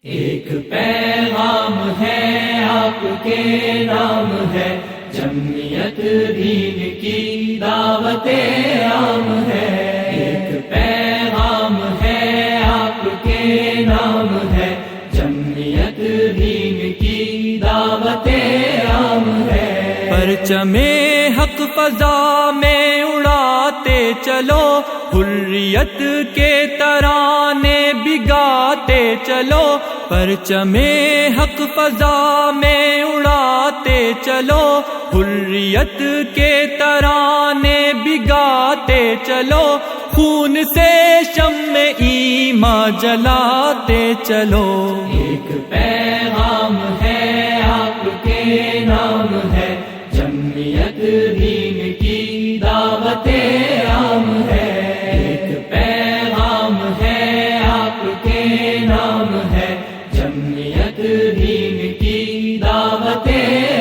ایک پیغام ہے آپ کے نام ہے، جمعیت دین کی دعوت عام ہے۔ ایک پیغام ہے آپ کے نام ہے، جمعیت دین کی دعوت عام ہے۔ پرچم حق فضا میں اڑاتے چلو، حریت کے ترانے بگاتے چلو۔ پرچم حق فضا میں اڑاتے چلو، حریت کے ترانے بگاتے چلو۔ خون سے شمع ایمان جلاتے چلو۔ ایک پیغام ہے آپ کے نام ہے، جمعیت دین کی دعوت عام ہے۔ ایک پیغام ہے آپ کے نام ہے، جمعیت دین کی دعوت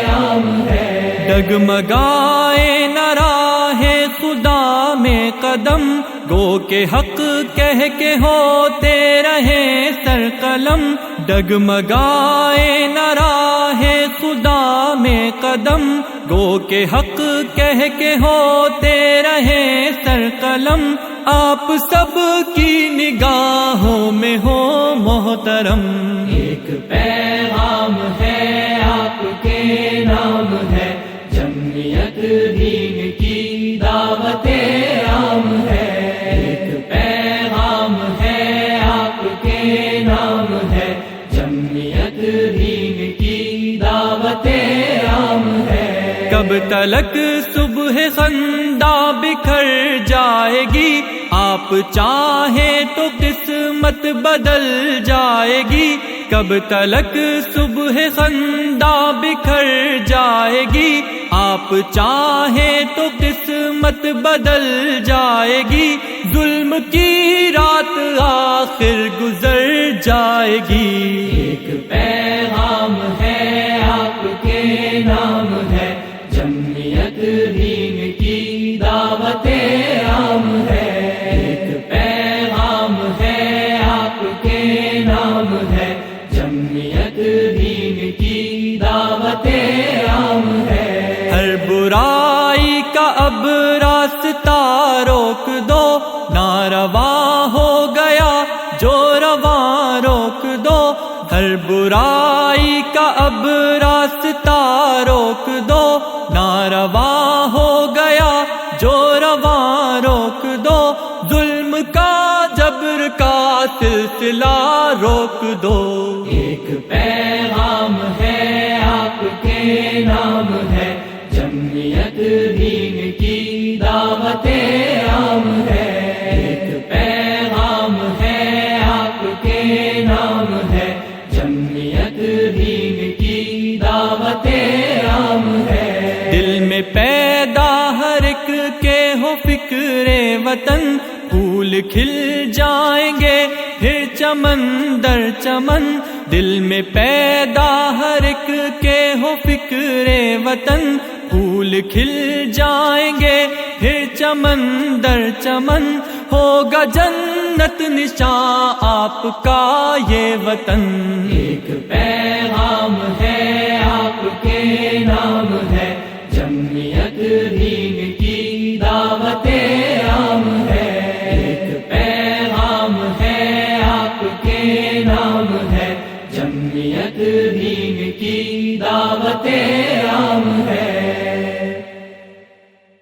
عام ہے۔ ڈگمگائے نہ راہ خدا میں قدم، گو کے حق کہہ کے ہوتے رہے سر قلم۔ ڈگمگائے نہ راہ خدا میں قدم، گو کے حق کہہ کے ہوتے رہے سر قلم۔ آپ سب کی نگاہوں میں ہو محترم۔ ایک پیغام ہے آپ کے نام ہے، جمعیت دین کی دعوت عام ہے۔ ایک پیغام ہے آپ کے نام ہے، جمعیت دین کی دعوت عام ہے۔ کب تلک صبح خندہ بکھر جائے گی، آپ چاہیں تو قسمت بدل جائے گی۔ کب تلک صبح خندہ بکھر جائے گی، آپ چاہیں تو قسمت بدل جائے گی۔ ظلم کی رات آخر گزر جائے گی۔ ایک پیغام ہے آپ کے نام ہے، جمعیت دین کی دعوت عام ہے۔ ایک پیغام ہے آپ کے نام ہے، جمعیت دین کی دعوت عام ہے۔ ہر برائی کا اب راستہ روک دو، ناروا ہو گیا جو رواں روک دو۔ ہر برائی کا اب راستہ روک دو، ناروا ہو گیا جو رواں روک دو۔ ظلم کا جبر کا سلسلہ روک دو۔ ایک پیغام ہے آپ کے نام ہے، جمعیت دین کی دعوت عام ہے۔ ایک پیغام ہے آپ کے نام ہے، جمعیت دین کی دعوت عام ہے۔ دل میں پیدا ہر ایک کے ہو فکر وطن، پھول کھل جائیں گے پھر چمن در چمن۔ دل میں پیدا ہر ایک کے ہو فکر وطن، پھول کھل جائیں گے پھر چمن در چمن۔ ہوگا جنت نشاں آپ کا یہ وطن۔ ایک پیغام ہے آپ کے نام ہے، جمعیت دین کی دعوت عام ہے۔ ایک پیغام ہے آپ کے نام ہے، جمعیت دین کی دعوت عام ہے۔